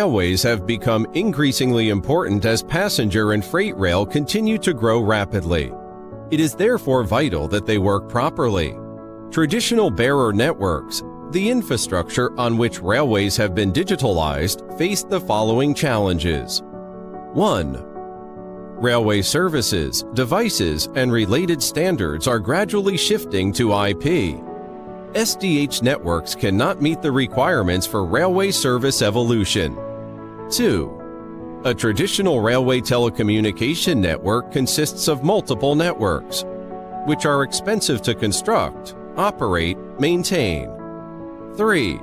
Railways have become increasingly important as passenger and freight rail continue to grow rapidly. It is therefore vital that they work properly. Traditional bearer networks, the infrastructure on which railways have been digitalized, face the following challenges. 1. Railway services, devices, and related standards are gradually shifting to IP. SDH networks cannot meet the requirements for railway service evolution. 2. A traditional railway telecommunication network consists of multiple networks, which are expensive to construct, operate, maintain. 3.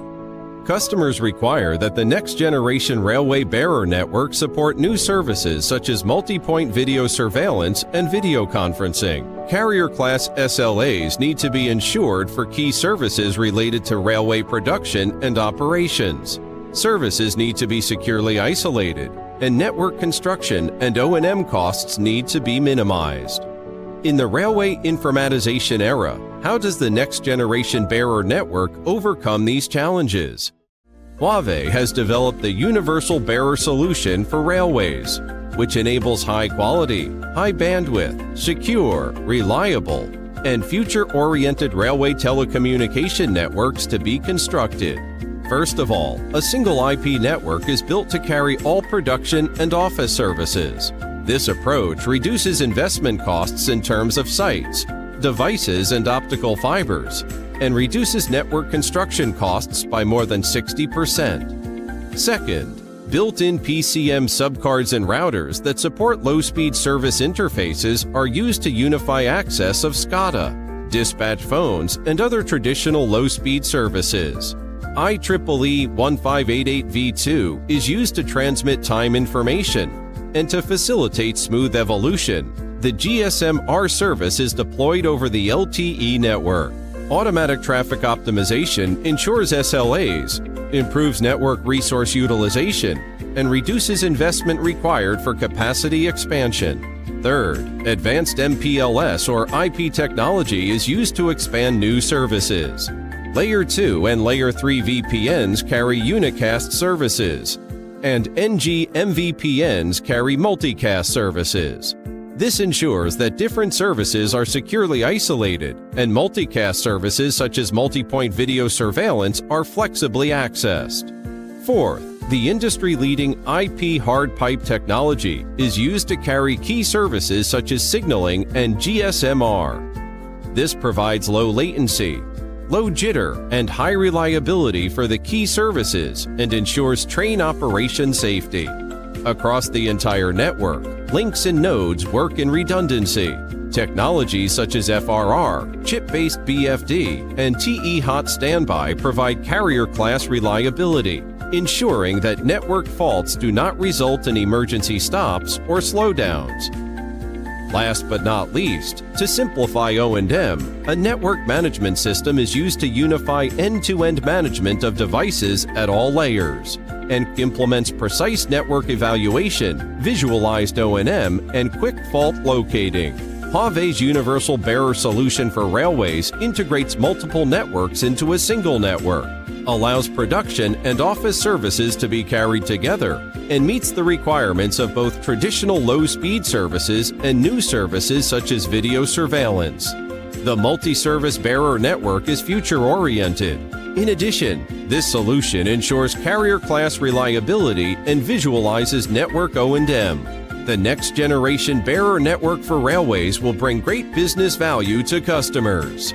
Customers require that the next-generation railway bearer network support new services such as multi-point video surveillance and video conferencing. Carrier-class SLAs need to be ensured for key services related to railway production and operations. Services need to be securely isolated, and network construction and O&M costs need to be minimized. In the railway informatization era, how does the next-generation bearer network overcome these challenges? Huawei has developed the Universal Bearer Solution for railways, which enables high-quality, high-bandwidth, secure, reliable, and future-oriented railway telecommunication networks to be constructed. First of all, a single IP network is built to carry all production and office services. This approach reduces investment costs in terms of sites, devices, and optical fibers, and reduces network construction costs by more than 60%. Second, built-in PCM subcards and routers that support low-speed service interfaces are used to unify access of SCADA, dispatch phones, and other traditional low-speed services. IEEE 1588v2 is used to transmit time information, and to facilitate smooth evolution, the GSM-R service is deployed over the LTE network. Automatic traffic optimization ensures SLAs, improves network resource utilization, and reduces investment required for capacity expansion. Third, advanced MPLS or IP technology is used to expand new services. Layer 2 and Layer 3 VPNs carry unicast services, and NG MVPNs carry multicast services. This ensures that different services are securely isolated, and multicast services such as multi-point video surveillance are flexibly accessed. Fourth, the industry-leading IP hard pipe technology is used to carry key services such as signaling and GSM-R. This provides low latency, low jitter, and high reliability for the key services and ensures train operation safety. Across the entire network, links and nodes work in redundancy. Technologies such as FRR, chip-based BFD, and TE hot standby provide carrier-class reliability, ensuring that network faults do not result in emergency stops or slowdowns. Last but not least, to simplify O&M, a network management system is used to unify end-to-end management of devices at all layers, and implements precise network evaluation, visualized O&M, and quick fault locating. Huawei's Universal Bearer Solution for railways integrates multiple networks into a single network, allows production and office services to be carried together, and meets the requirements of both traditional low-speed services and new services such as video surveillance. The multi-service bearer network is future-oriented. In addition, this solution ensures carrier-class reliability and visualizes network O&M. The next-generation bearer network for railways will bring great business value to customers.